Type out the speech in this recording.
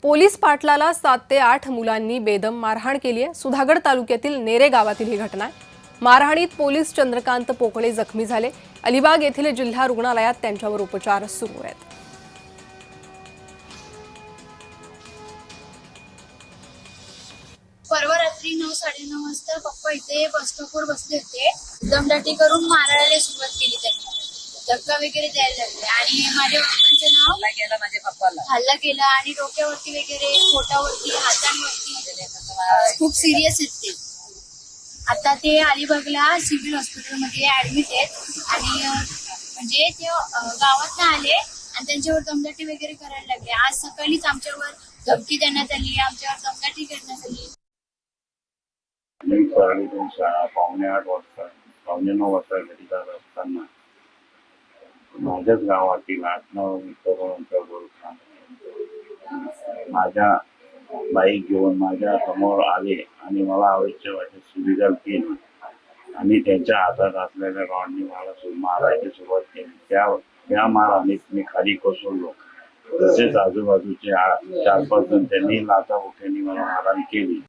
Police पाटलाला 7 ते 8 मुलांनी बेदम मारहाण केली आहे। सुधागड तालुक्यातील नेरे गावातील ही घटना आहे। मारहाणीत पोलीस चंद्रकांत पोकळे जखमी झाले। अलिबाग येथील जिल्हा रुग्णालयात त्यांच्यावर उपचार सुरू आहेत। परवा रात्री 9-9:30 वाजता पप्पा इथे बस स्टॉपवर बसले होते। दमदाटी करून मारायला सुरुवात केली त्यांनी, धक्का वगैरे द्यायला लागले आणि माझ्या पप्पांचं नाव हल्ला केला आणि डोक्यावरती वगैरे पोटावरती हातांवरती खूप सिरियस आहेत ते। आता ते अलिबागला सिव्हिल हॉस्पिटलमध्ये ऍडमिट आहेत आणि म्हणजे ते गावात आले आणि त्यांच्यावर दमदाटी वगैरे करायला लागले। आज सकाळीच आमच्यावर धमकी देण्यात आली, आमच्यावर दमदाटी करण्यात आली। शाळा 7:45 वाजता 9:15 वाजता घरी जात असताना माझ्याच गावातील 8-9 तरुणांच्या बरोबर माझ्या बाईक घेऊन माझ्या समोर आले आणि मला आवश्यक वाटत सुविधा केली आणि त्यांच्या हातात असलेल्या रॉडनी मला मारायची सुरुवात केली। त्या मारहाणीत मी खाली कोसळलो। तसेच आजूबाजूचे 4-5 जण त्यांनी लाथाबुक्यांनी मला मारहाण केली।